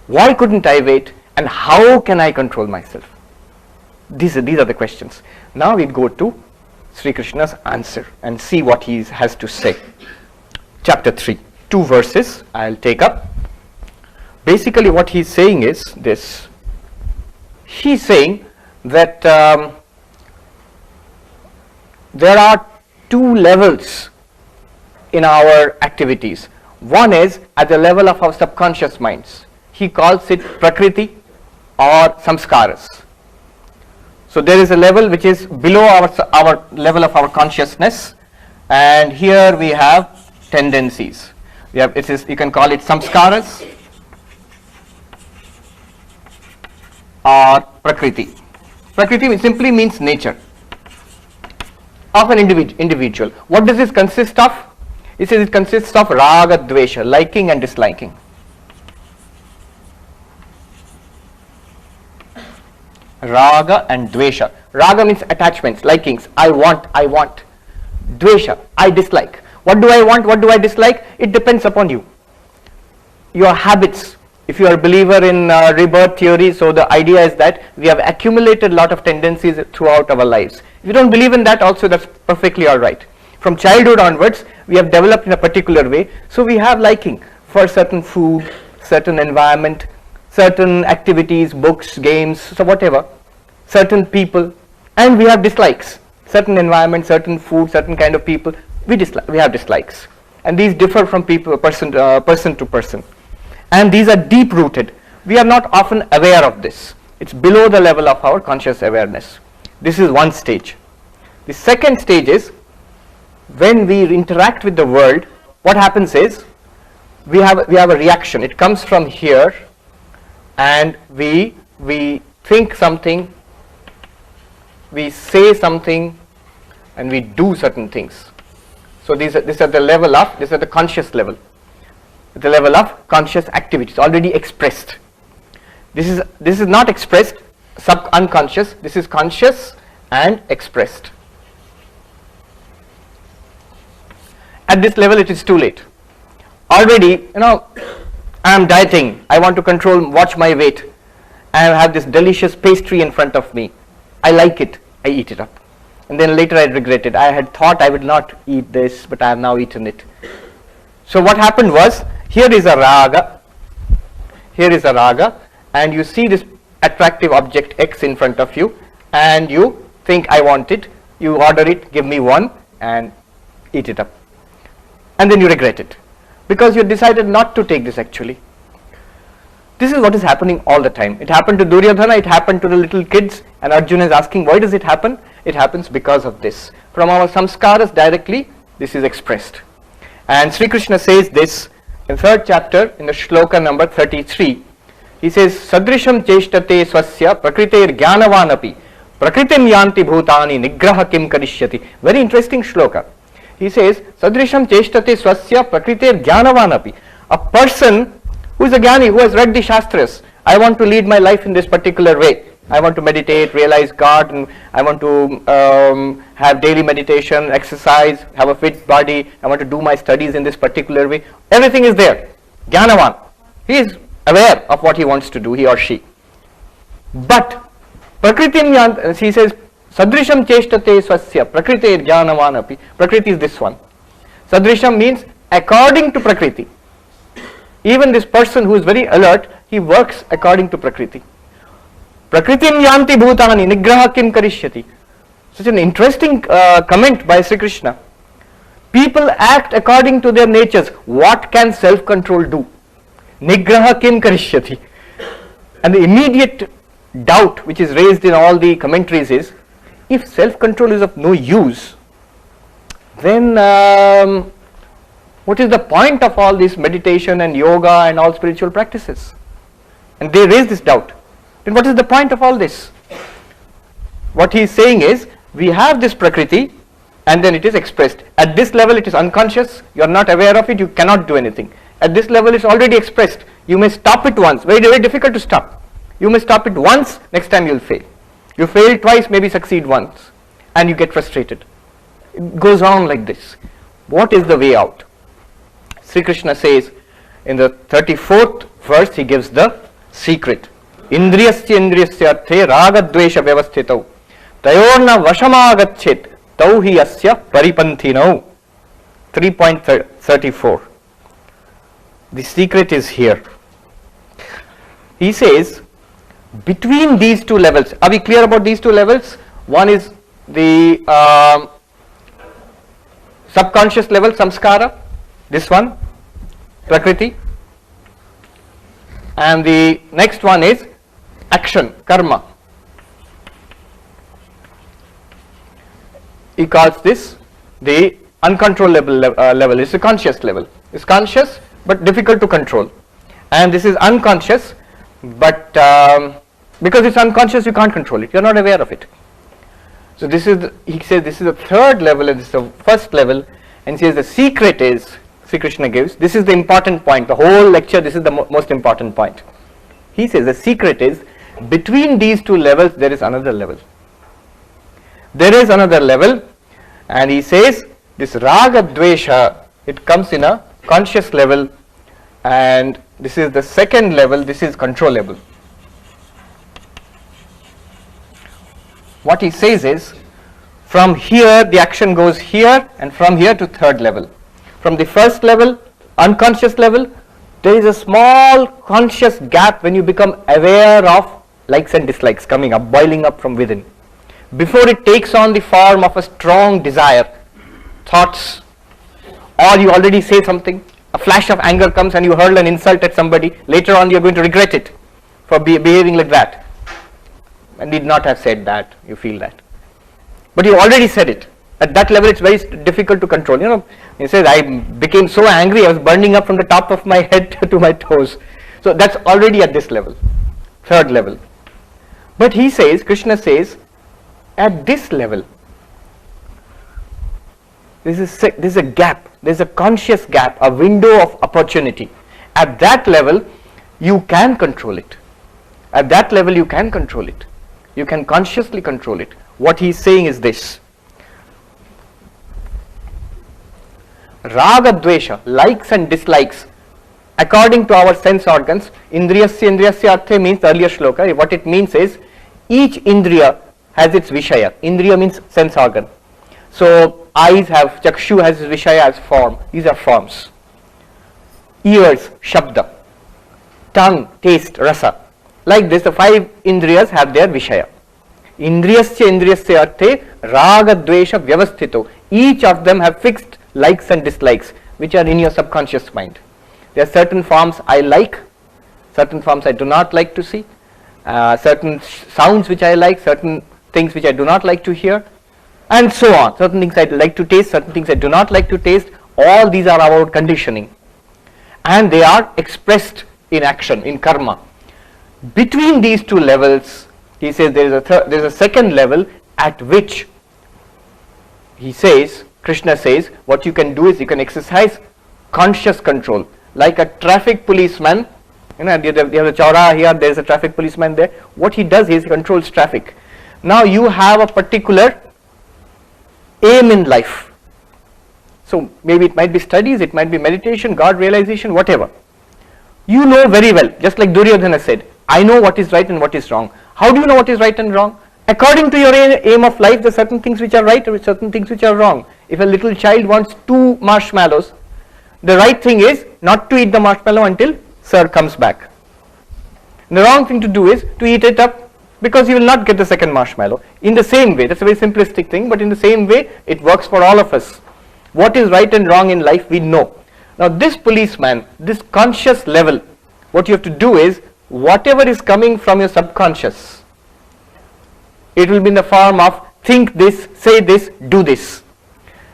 Why couldn't I wait? And how can I control myself? These are the questions. Now we go to Sri Krishna's answer and see what he has to say. Chapter 3, 2 verses I'll take up. Basically what he's saying is this. He's saying that there are 2 levels in our activities. One is at the level of our subconscious minds. He calls it Prakriti or Samskaras. So there is a level which is below our level of our consciousness, and here we have tendencies. You can call it Samskaras or Prakriti. Prakriti simply means nature of an individual. What does this consist of? It says it consists of Raga, Dvesha, liking and disliking. Raga and Dvesha. Raga means attachments, likings. I want. Dvesha, I dislike. What do I want? What do I dislike? It depends upon you. Your habits. If you are a believer in rebirth theory, so the idea is that we have accumulated a lot of tendencies throughout our lives. If you don't believe in that also, that's perfectly alright. From childhood onwards, we have developed in a particular way. So we have liking for certain food, certain environment, certain activities, books, games, so whatever, certain people, and we have dislikes. Certain environment, certain food, certain kind of people, we have dislikes, and these differ from person to person, and these are deep rooted. We are not often aware of this. It's below the level of our conscious awareness. This is one stage. The second stage is when we interact with the world. What happens is we have a reaction. It comes from here, and we think something, we say something, and we do certain things. So these are the conscious level, the level of conscious activities already expressed. This is not expressed, unconscious. This is conscious and expressed. At this level, it is too late. Already, I am dieting. I want to watch my weight. I have this delicious pastry in front of me. I like it. I eat it up. And then later I regret it. I had thought I would not eat this, but I have now eaten it. So what happened was, here is a raga, and you see this attractive object X in front of you, and you think I want it, you order it, give me one, and eat it up. And then you regret it, because you decided not to take this actually. This is what is happening all the time. It happened to Duryodhana, it happened to the little kids, and Arjuna is asking, why does it happen? It happens because of this. From our samskaras directly, this is expressed. And Sri Krishna says this in 3rd chapter, in the shloka number 33. He says, Sadrisham cheshtate swasya prakriter jnanavanapi prakritim yanti bhutani nigraha kim karishyati. Very interesting shloka. He says, Sadrisham cheshtate swasya prakriter jnanavanapi. A person who is a jnani, who has read the Shastras. I want to lead my life in this particular way. I want to meditate, realize God, and I want to have daily meditation, exercise, have a fit body. I want to do my studies in this particular way. Everything is there. Jnanavan. He is aware of what he wants to do, he or she. But Prakritim Yant, he says, Sadrisham cheshtate swasya prakrite jnanavan api. Prakriti is this one. Sadrisham means according to Prakriti. Even this person who is very alert, he works according to Prakriti. Prakritim yanti bhutani nigraha kim karishyati. Such an interesting comment by Sri Krishna. People act according to their natures. What can self-control do? Nigraha kim karishyati. And the immediate doubt which is raised in all the commentaries is, if self-control is of no use, then what is the point of all this meditation and yoga and all spiritual practices? And they raise this doubt. Then what is the point of all this? What he is saying is, we have this Prakriti and then it is expressed. At this level it is unconscious, you are not aware of it, you cannot do anything. At this level it is already expressed. You may stop it once, very, very difficult to stop. You may stop it once, next time you will fail. You fail twice, maybe succeed once, and you get frustrated. It goes on like this. What is the way out? Sri Krishna says in the 34th verse, he gives the secret. Indriyasya indriyasya arthe raga dvesha vyavasthitau tayorna vashamagachet tau hi asya paripanthinau. 3.34. The secret is here. He says, between these two levels, are we clear about these two levels? One is the subconscious level, samskara, this one, prakriti, and the next one is action, karma. He calls this the uncontrollable level. It's a conscious level. It's conscious but difficult to control, and this is unconscious, but because it's unconscious you can't control it, you're not aware of it. So this is he says this is the third level and this is the first level, and says the secret is, Sri Krishna gives, this is the important point, the whole lecture, this is the most important point. He says the secret is, between these two levels there is another level. There is another level, and he says this raga dvesha, it comes in a conscious level, and this is the second level, this is controllable. What he says is, from here the action goes here, and from here to third level. From the first level, unconscious level, there is a small conscious gap when you become aware of likes and dislikes coming up, boiling up from within. Before it takes on the form of a strong desire, thoughts, or you already say something, a flash of anger comes and you hurl an insult at somebody, later on you are going to regret it for behaving like that. And did not have said that, you feel that. But you already said it. At that level it's very difficult to control. You know, he says, I became so angry, I was burning up from the top of my head to my toes. So that's already at this level, third level. But he says, Krishna says, at this level, there is a gap, there is a conscious gap, a window of opportunity. At that level, you can control it. At that level, you can control it. You can consciously control it. What he is saying is this. Raga dvesha, likes and dislikes, according to our sense organs, indriyasya indriyasya arthe means the earlier shloka. What it means is, each indriya has its vishaya. Indriya means sense organ. So eyes have, chakshu has vishaya as form. These are forms. Ears, shabda. Tongue, taste, rasa. Like this, the five indriyas have their vishaya. Indriyasya indriyasya arthe raga dvesha vyavasthito. Each of them have fixed likes and dislikes which are in your subconscious mind. There are certain forms I like, certain forms I do not like to see, certain sounds which I like, certain things which I do not like to hear, and so on. Certain things I like to taste, certain things I do not like to taste. All these are our conditioning, and they are expressed in action, in karma. Between these two levels, he says there is a second level at which he says, Krishna says, what you can do is you can exercise conscious control, like a traffic policeman. You know, you have a chaura here, there is a traffic policeman there. What he does is he controls traffic. Now you have a particular aim in life. So maybe it might be studies, it might be meditation, God realization, whatever. You know very well, just like Duryodhana said, I know what is right and what is wrong. How do you know what is right and wrong? According to your aim of life, there are certain things which are right and certain things which are wrong. If a little child wants 2 marshmallows, the right thing is not to eat the marshmallow until sir comes back. And the wrong thing to do is to eat it up, because you will not get the second marshmallow. In the same way, that's a very simplistic thing, but in the same way it works for all of us. What is right and wrong in life we know. Now this policeman, this conscious level, what you have to do is, whatever is coming from your subconscious, it will be in the form of think this, say this, do this.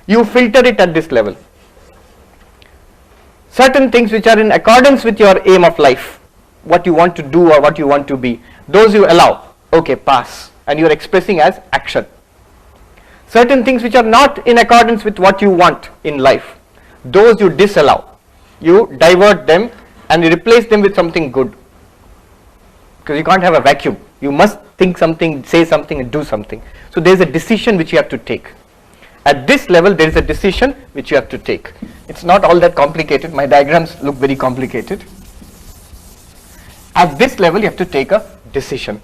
You filter it at this level. Certain things which are in accordance with your aim of life, what you want to do or what you want to be, those you allow, okay, pass, and you are expressing as action. Certain things which are not in accordance with what you want in life, those you disallow, you divert them and you replace them with something good, because you can't have a vacuum. You must think something, say something and do something. So there is a decision which you have to take. At this level there is a decision which you have to take. It's not all that complicated. My diagrams look very complicated. At this level, you have to take a decision.